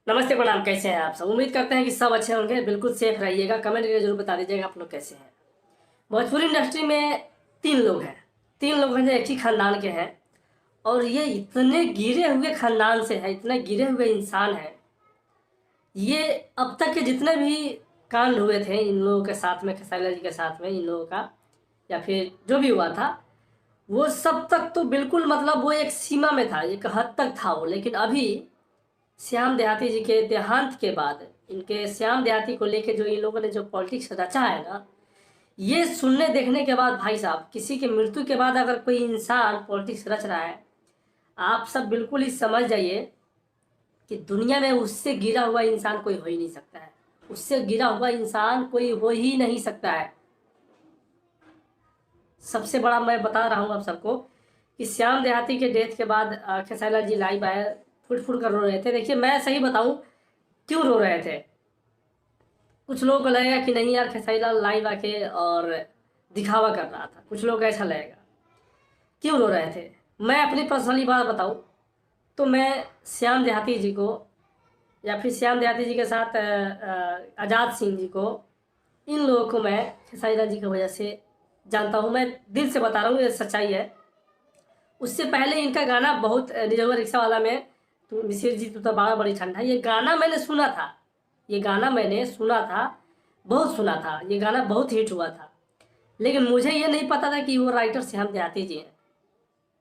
नमस्ते, प्रणाम। कैसे हैं आप सब? उम्मीद करते हैं कि सब अच्छे होंगे। बिल्कुल सेफ रहिएगा। कमेंट करके जरूर बता दीजिएगा आप लोग कैसे हैं। भोजपुरी इंडस्ट्री में तीन लोग हैं। तीन लोग हैं जो एक ही खानदान के हैं, और ये इतने गिरे हुए खानदान से है, इतने गिरे हुए इंसान हैं। ये अब तक के जितने भी कांड हुए थे इन लोगों के साथ में, खेसारी जी के साथ में, इन लोगों का या फिर जो भी हुआ था, वो सब तक तो बिल्कुल मतलब वो एक सीमा में था, एक हद तक था वो। लेकिन अभी श्याम देहाती जी के देहांत के बाद, इनके श्याम देहाती को लेके जो इन लोगों ने जो पॉलिटिक्स रचा है ना, ये सुनने देखने के बाद भाई साहब, किसी की मृत्यु के बाद अगर कोई इंसान पॉलिटिक्स रच रहा है, आप सब बिल्कुल ही समझ जाइए कि दुनिया में उससे गिरा हुआ इंसान कोई हो ही नहीं सकता है। उससे गिरा हुआ इंसान कोई हो ही नहीं सकता है। सबसे बड़ा मैं बता रहा हूँ आप सबको कि श्याम देहाती के डेथ के बाद खेसारी लाल जी लाइव आए, फुट फुट कर रो रहे थे। देखिए, मैं सही बताऊं क्यों रो रहे थे। कुछ लोगों को लगेगा कि नहीं यार, खेसारी लाल लाइव आके और दिखावा कर रहा था, कुछ लोग ऐसा लगेगा। क्यों रो रहे थे? मैं अपनी पर्सनली बात बताऊं तो मैं श्याम देहाती जी को, या फिर श्याम देहाती जी के साथ आज़ाद सिंह जी को, इन लोगों को मैं खेसारी लाल जी की वजह से जानता हूँ। मैं दिल से बता रहा हूँ, ये सच्चाई है। उससे पहले इनका गाना बहुत रिजर्व रिक्शा वाला में, तो मिसिर जी तो बड़ा बड़ी ठंडा, ये गाना मैंने सुना था। ये गाना मैंने सुना था, बहुत सुना था। ये गाना बहुत हिट हुआ था। लेकिन मुझे ये नहीं पता था कि वो राइटर श्याम देहाती जी हैं।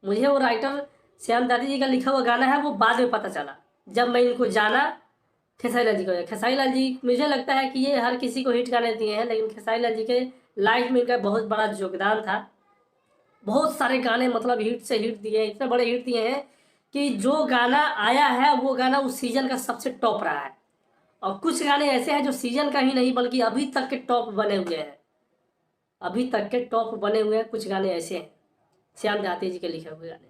मुझे वो राइटर श्याम देहाती जी का लिखा हुआ गाना है वो बाद में पता चला, जब मैं इनको जाना। खेसारी लाल जी को, खेसारी लाल जी मुझे लगता है कि ये हर किसी को हिट गाने दिए हैं, लेकिन खेसारी लाल जी के लाइफ में इनका बहुत बड़ा योगदान था। बहुत सारे गाने मतलब हिट से हिट दिए हैं, इतने बड़े हिट दिए हैं कि जो गाना आया है वो गाना उस सीजन का सबसे टॉप रहा है। और कुछ गाने ऐसे हैं जो सीजन का ही नहीं बल्कि अभी तक के टॉप बने हुए हैं। अभी तक के टॉप बने हुए हैं कुछ गाने ऐसे हैं, श्याम देहाती जी के लिखे हुए गाने।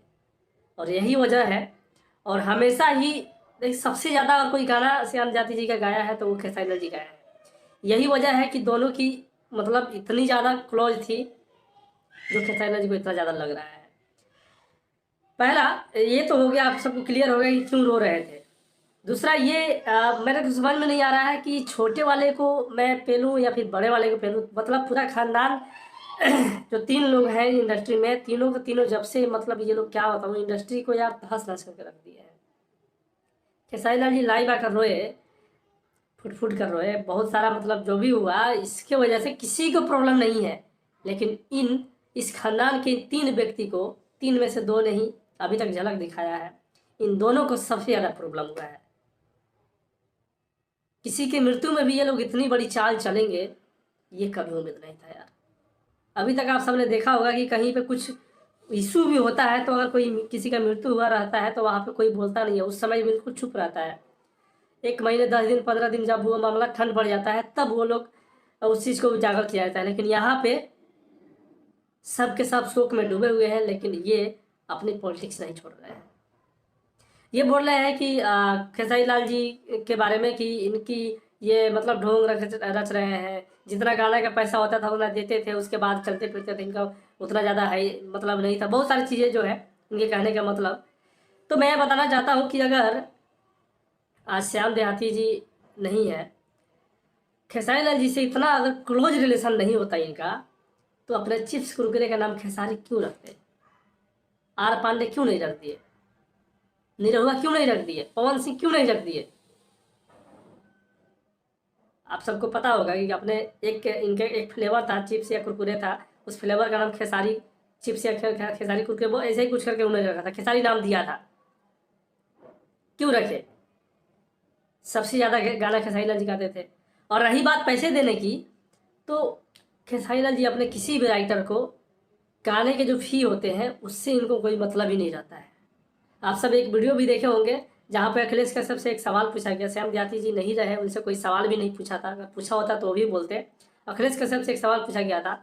और यही वजह है। और हमेशा ही देख, सबसे ज़्यादा अगर कोई गाना श्याम देहाती जी का गाया है तो वो खेसारी लाल जी गाया है। यही वजह है कि दोनों की मतलब इतनी ज़्यादा क्लोज थी, जो खेसारी लाल जी को इतना ज़्यादा लग रहा है। पहला ये तो हो गया, आप सबको क्लियर हो गया कि क्यों रो रहे थे। दूसरा ये मेरे को समझ में नहीं आ रहा है कि छोटे वाले को मैं पेलूँ या फिर बड़े वाले को पेलूँ। मतलब पूरा खानदान जो तीन लोग हैं इंडस्ट्री में, तीनों के तीनों जब से मतलब ये लोग, क्या बताऊँ, इंडस्ट्री को यार तहस नहस करके रख दिए हैं। खेसारी लाल जी लाइव आकर रोए, फुट फुट कर रोए, बहुत सारा मतलब जो भी हुआ इसके वजह से किसी को प्रॉब्लम नहीं है। लेकिन इस खानदान के तीन व्यक्ति को, तीन में से दो ने ही अभी तक झलक दिखाया है, इन दोनों को सबसे ज़्यादा प्रॉब्लम हुआ है। किसी की मृत्यु में भी ये लोग इतनी बड़ी चाल चलेंगे, ये कभी उम्मीद नहीं था यार। अभी तक आप सबने देखा होगा कि कहीं पे कुछ इशू भी होता है तो अगर कोई किसी का मृत्यु हुआ रहता है तो वहाँ पे कोई बोलता नहीं है, उस समय बिल्कुल चुप रहता है। एक महीने 10 दिन 15 दिन जब वो मामला ठंड पड़ जाता है तब वो लोग उस चीज़ को उजागर किया जाता है। लेकिन यहाँ पे सब के सब शोक में डूबे हुए हैं, लेकिन ये अपनी पॉलिटिक्स नहीं छोड़ रहे हैं। ये बोल रहे हैं कि खेसारी लाल जी के बारे में कि इनकी ये मतलब ढोंग रच रहे हैं। जितना गाना का पैसा होता था उतना देते थे, उसके बाद चलते फिरते थे, इनका उतना ज़्यादा है मतलब नहीं था। बहुत सारी चीज़ें जो है इनके कहने का मतलब। तो मैं बताना चाहता हूँ कि अगर आज श्याम देहाती जी नहीं है, खेसारी लाल जी से इतना अगर क्लोज रिलेशन नहीं होता इनका, तो अपने चिप्स कुरकुरे का नाम खेसारी क्यों रखते? आर पांडे क्यों नहीं रख दिए? निरहुआ क्यों नहीं रख दिए? पवन सिंह क्यों नहीं रख दिए? आप सबको पता होगा कि अपने एक इनके एक फ्लेवर था, चिप्स या कुरकुरे था, उस फ्लेवर का नाम खेसारी चिप्स या खेसारी कुरकुरे, वो ऐसे ही कुछ करके उन्होंने रखा था, खेसारी नाम दिया था। क्यों रखे? सबसे ज़्यादा गाना खेसारी लाल जी गाते थे। और रही बात पैसे देने की, तो खेसारी लाल जी अपने किसी भी राइटर को गाने के जो फी होते हैं उससे इनको कोई मतलब ही नहीं रहता है। आप सब एक वीडियो भी देखे होंगे जहाँ पे अखिलेश कश्यप से एक सवाल पूछा गया। श्याम देहाती जी नहीं रहे, उनसे कोई सवाल भी नहीं पूछा था, अगर पूछा होता तो वो भी बोलते। अखिलेश कश्यप से एक सवाल पूछा गया था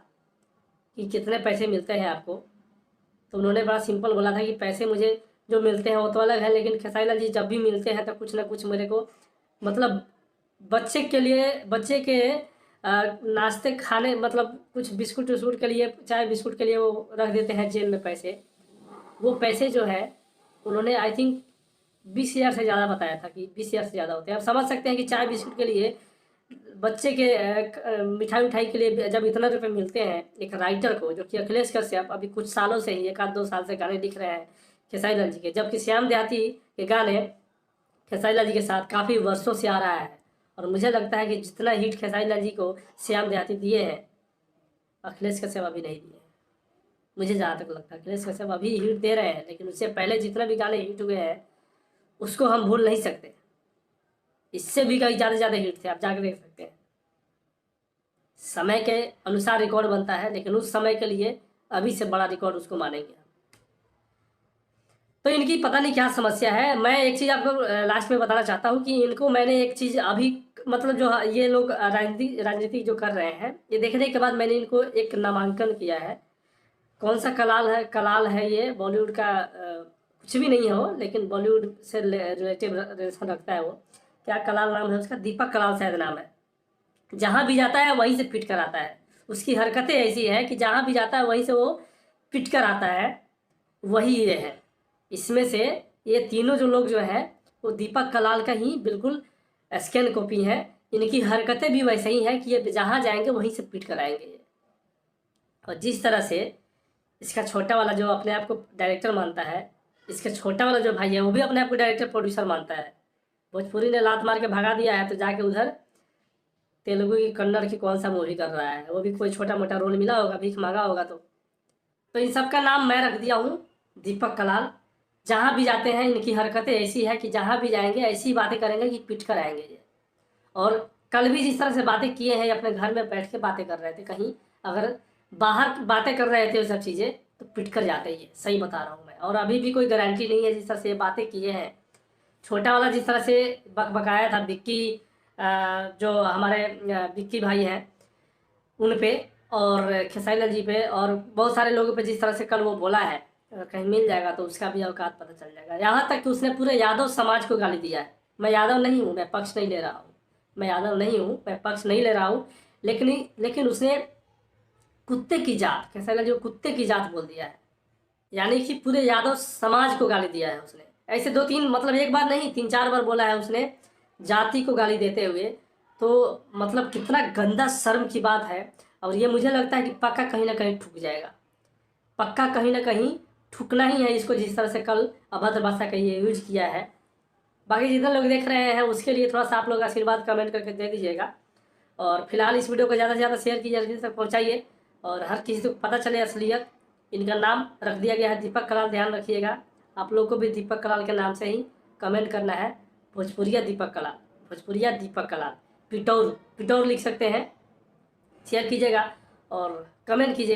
कि कितने पैसे मिलते हैं आपको, तो उन्होंने बड़ा सिंपल बोला था कि पैसे मुझे जो मिलते हैं वो तो अलग है, लेकिन खेसारी लाल जी जब भी मिलते हैं तो कुछ ना कुछ मेरे को मतलब बच्चे के लिए, बच्चे के नाश्ते खाने, मतलब कुछ बिस्कुट विस्कुट के लिए, चाय बिस्कुट के लिए वो रख देते हैं जेल में पैसे। वो पैसे जो है उन्होंने आई थिंक 20,000 से ज़्यादा बताया था कि 20,000 से ज़्यादा होते हैं। आप समझ सकते हैं कि चाय बिस्कुट के लिए बच्चे के मिठाई उठाई के लिए जब इतना रुपए मिलते हैं एक राइटर को, जो कि अखिलेश कश्यप अभी कुछ सालों से ही 1 आध 2 साल से गाने लिख रहे हैं खेसारी लाल जी के, जबकि श्याम देहाती के गाने खेसारी लाल जी के साथ काफ़ी वर्षों से आ रहा है। और मुझे लगता है कि जितना हिट खेसारी लाल जी को श्याम देहाती दिए हैं, अखिलेश कश्यप अभी नहीं दिए। मुझे जहाँ तक लगता है अखिलेश कश्यप अभी हिट दे रहे हैं, लेकिन उससे पहले जितना भी गाने हिट हुए हैं उसको हम भूल नहीं सकते। इससे भी कई ज़्यादा हिट थे, आप जाकर देख सकते हैं। समय के अनुसार रिकॉर्ड बनता है, लेकिन उस समय के लिए अभी से बड़ा रिकॉर्ड उसको मानेंगे। तो इनकी पता नहीं क्या समस्या है। मैं एक चीज़ आपको लास्ट में बताना चाहता हूँ कि इनको मैंने एक चीज़ अभी मतलब जो ये लोग राजनीति जो कर रहे हैं, ये देखने के बाद मैंने इनको एक नामांकन किया है। कौन सा कलाल है ये बॉलीवुड का कुछ भी नहीं है वो, लेकिन बॉलीवुड से रिलेटिव रिलेशन रखता है वो। क्या कलाल नाम है उसका? दीपक कलाल शायद नाम है। जहाँ भी जाता है वहीं से पिट कर आता है। उसकी हरकतें ऐसी है कि जहाँ भी जाता है वहीं से वो पिट कर आता है। वही ये है। इसमें से ये तीनों जो लोग जो है वो दीपक कलाल का ही बिल्कुल स्कैन कॉपी है। इनकी हरकतें भी वैसे ही हैं कि ये जहाँ जाएंगे वहीं से पिट कर आएंगे ये। और जिस तरह से इसका छोटा वाला जो अपने आप को डायरेक्टर मानता है, इसका छोटा वाला जो भाई है वो भी अपने आप को डायरेक्टर प्रोड्यूसर मानता है। भोजपुरी ने लात मार के भगा दिया है, तो जाके उधर तेलुगु की कन्नड़ की कौन सा मूवी कर रहा है। वो भी कोई छोटा मोटा रोल मिला होगा, भीख मांगा होगा। तो इन सब का नाम मैं रख दिया हूँ दीपक कलाल। जहाँ भी जाते हैं इनकी हरकतें ऐसी है कि जहाँ भी जाएंगे ऐसी बातें करेंगे कि पिट कर आएंगे ये। और कल भी जिस तरह से बातें किए हैं, अपने घर में बैठ के बातें कर रहे थे, कहीं अगर बाहर बातें कर रहे थे वो सब चीज़ें तो पिट कर जाते ही है। सही बता रहा हूँ मैं। और अभी भी कोई गारंटी नहीं है। जिस तरह से ये बातें किए हैं, छोटा वाला जिस तरह से बकाया था विक्की, जो हमारे विक्की भाई हैं उन पे, और खेसारी लाल जी पे, और बहुत सारे लोगों पे जिस तरह से कल वो बोला है, अगर कहीं मिल जाएगा तो उसका भी औकात पता चल जाएगा। यहाँ तक कि उसने पूरे यादव समाज को गाली दिया है। मैं यादव नहीं हूँ, मैं पक्ष नहीं ले रहा हूँ। मैं यादव नहीं हूँ, मैं पक्ष नहीं ले रहा हूँ। लेकिन उसने कुत्ते की जात, खेसारी लाल जी को कुत्ते की जात बोल दिया है। यानी कि पूरे यादव समाज को गाली दिया है उसने। ऐसे 2-3 मतलब एक बार नहीं 3-4 बार बोला है उसने जाति को गाली देते हुए। तो मतलब कितना गंदा शर्म की बात है। और ये मुझे लगता है कि पक्का कहीं ना कहीं ठुक जाएगा। पक्का कहीं ना कहीं ठुकना ही है इसको, जिस तरह से कल अभद्र भाषा का ये यूज किया है। बाकी जितने लोग देख रहे हैं उसके लिए थोड़ा सा आप लोग आशीर्वाद कमेंट करके दे दीजिएगा। और फिलहाल इस वीडियो को ज़्यादा से ज़्यादा शेयर कीजिए, जल्दी तक पहुँचाइए और हर किसी को पता चले असलियत। इनका नाम रख दिया गया है दीपक कलाल, ध्यान रखिएगा। आप लोग को भी दीपक कलाल के नाम से ही कमेंट करना है। भोजपुरिया दीपक कलाल, भोजपुरिया दीपक कलाल, पिटौर लिख सकते हैं। शेयर कीजिएगा और कमेंट कीजिएगा।